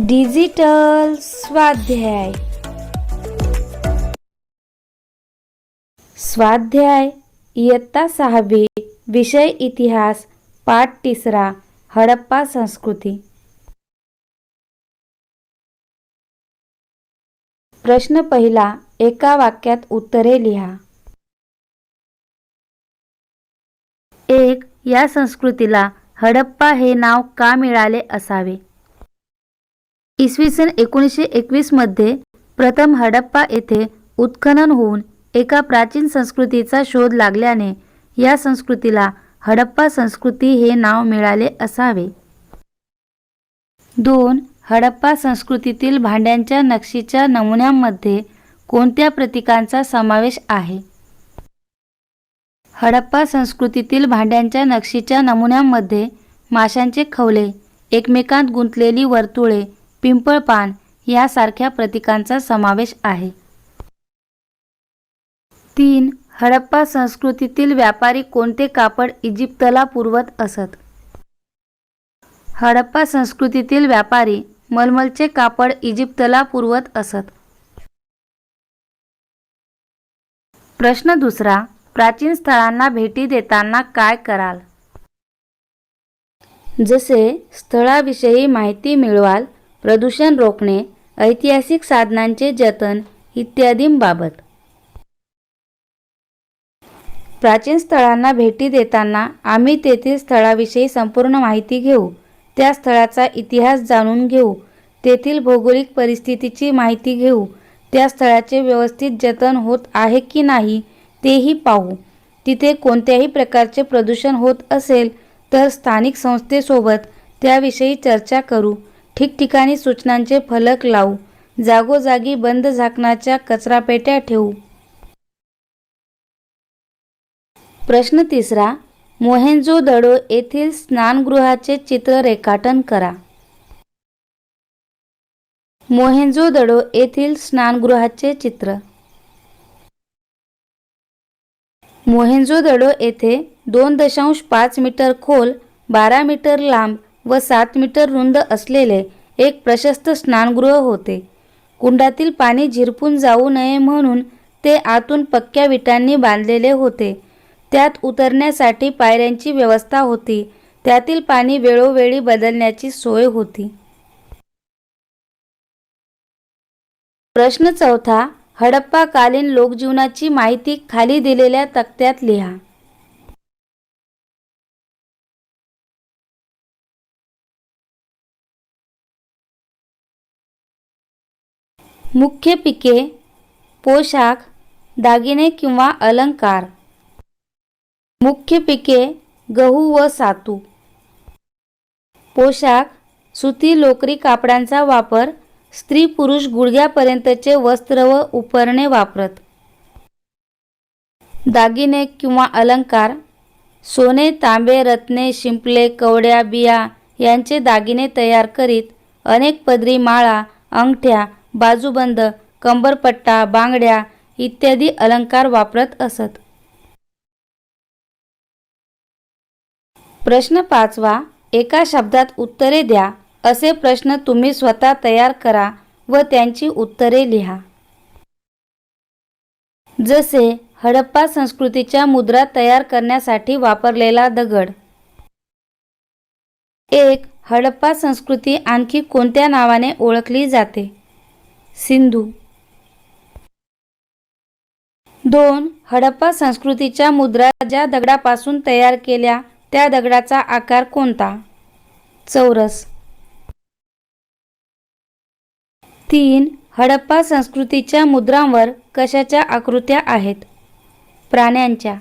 Digital स्वाध्याय. स्वाध्याय इयत्ता 6वी, विषय इतिहास, पाठ 3, हडप्पा संस्कृती. प्रश्न पहिला, एका वाक्यात उत्तरे लिहा. 1. या संस्कृतीला हडप्पा हे नाव का मिळाले असावे? इसवी सन 1921 मध्ये प्रथम हडप्पा येथे उत्खनन होऊन एका प्राचीन संस्कृतीचा शोध लागल्याने या संस्कृतीला हडप्पा संस्कृती हे नाव मिळाले असावे. 2. हडप्पा संस्कृतीतील भांड्यांच्या नक्षीच्या नमुन्यांमध्ये कोणत्या प्रतीकांचा समावेश आहे? हडप्पा संस्कृतीतील भांड्यांच्या नक्षीच्या नमुन्यांमध्ये माशांचे खवले, एकमेकांत गुंतलेली वर्तुळे, पिंपळपान यासारख्या प्रतीकांचा समावेश आहे. 3. हडप्पा संस्कृतीतील व्यापारी कोणते कापड इजिप्तला पुरवत असत? हडप्पा संस्कृतीतील व्यापारी मलमलचे कापड इजिप्तला पुरवत असत. प्रश्न दुसरा, प्राचीन स्थळांना भेटी देताना काय कराल? जसे स्थळाविषयी माहिती मिळवाल, प्रदूषण रोखणे, ऐतिहासिक साधनांचे जतन इत्यादींबाबत. प्राचीन स्थळांना भेटी देताना आम्ही तेथील स्थळाविषयी संपूर्ण माहिती घेऊ, त्या स्थळाचा इतिहास जाणून घेऊ, तेथील भौगोलिक परिस्थितीची माहिती घेऊ, त्या स्थळाचे व्यवस्थित जतन होत आहे की नाही तेही पाहू, तिथे कोणत्याही प्रकारचे प्रदूषण होत असेल तर स्थानिक संस्थेसोबत त्याविषयी चर्चा करू, ठिकठिकाणी सूचनांचे फलक लावू, जागोजागी बंद झाकणाच्या कचरापेट्या ठेवू. प्रश्न तिसरा, मोहेंजोदडो येथील स्नानगृहाचे चित्र रेखाटन करा. मोहेंजोदडो येथील स्नानगृहाचे चित्र. मोहेंजोदडो येथे 2.5 मीटर खोल, 12 मीटर लांब व 7 मीटर रुंद असलेले एक प्रशस्त स्नानगृह होते. कुंडातील पाणी झिरपून जाऊ नये म्हणून ते आतून पक्क्या विटांनी बांधलेले होते. त्यात उतरण्यासाठी पायऱ्यांची व्यवस्था होती. त्यातील पाणी वेळोवेळी बदलण्याची सोय होती. प्रश्न चौथा, हडप्पाकालीन लोकजीवनाची माहिती खाली दिलेल्या तक्त्यात लिहा. मुख्य पिके, पोशाख, दागिने किंवा अलंकार. मुख्य पिके गहू व सातू. पोशाख सुती लोकरी कापडांचा वापर, स्त्री पुरुष गुडघ्यापर्यंतचे वस्त्र व उपरणे वापरत. दागिने किंवा अलंकार सोने, तांबे, रत्ने, शिंपले, कवड्या, बिया यांचे दागिने तयार करीत अनेक पदरी माळा, अंगठ्या, बाजूबंद, कंबरपट्टा, बांगड्या इत्यादी अलंकार वापरत असत. प्रश्न 5, एका शब्दात उत्तरे द्या असे प्रश्न तुम्ही स्वतः तयार करा व त्यांची उत्तरे लिहा. जसे हडप्पा संस्कृतीच्या मुद्रा तयार करण्यासाठी वापरलेला दगड. 1. हडप्पा संस्कृती आणखी कोणत्या नावाने ओळखली जाते? सिंधू. 2. हडप्पा संस्कृतीच्या मुद्रा ज्या दगडापासून तयार केल्या त्या दगडाचा आकार कोणता? चौरस. 3. हडप्पा संस्कृतीच्या मुद्रांवर कशाच्या आकृत्या आहेत? प्राण्यांच्या.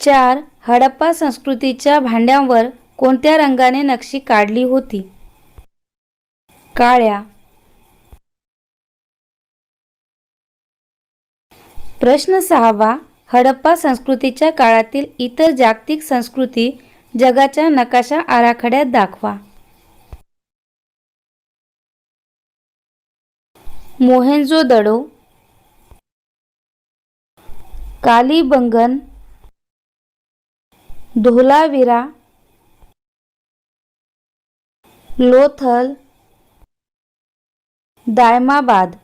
4. हडप्पा संस्कृतीच्या भांड्यांवर कोणत्या रंगाने नक्षी काढली होती? काळ्या. प्रश्न 6, हडप्पा संस्कृतीच्या काळातील इतर जागतिक संस्कृती जगाच्या नकाशा आराखड्यात दाखवा. मोहेंजोदडो, कालीबंगन, धोलावीरा, लोथल, दायमाबाद,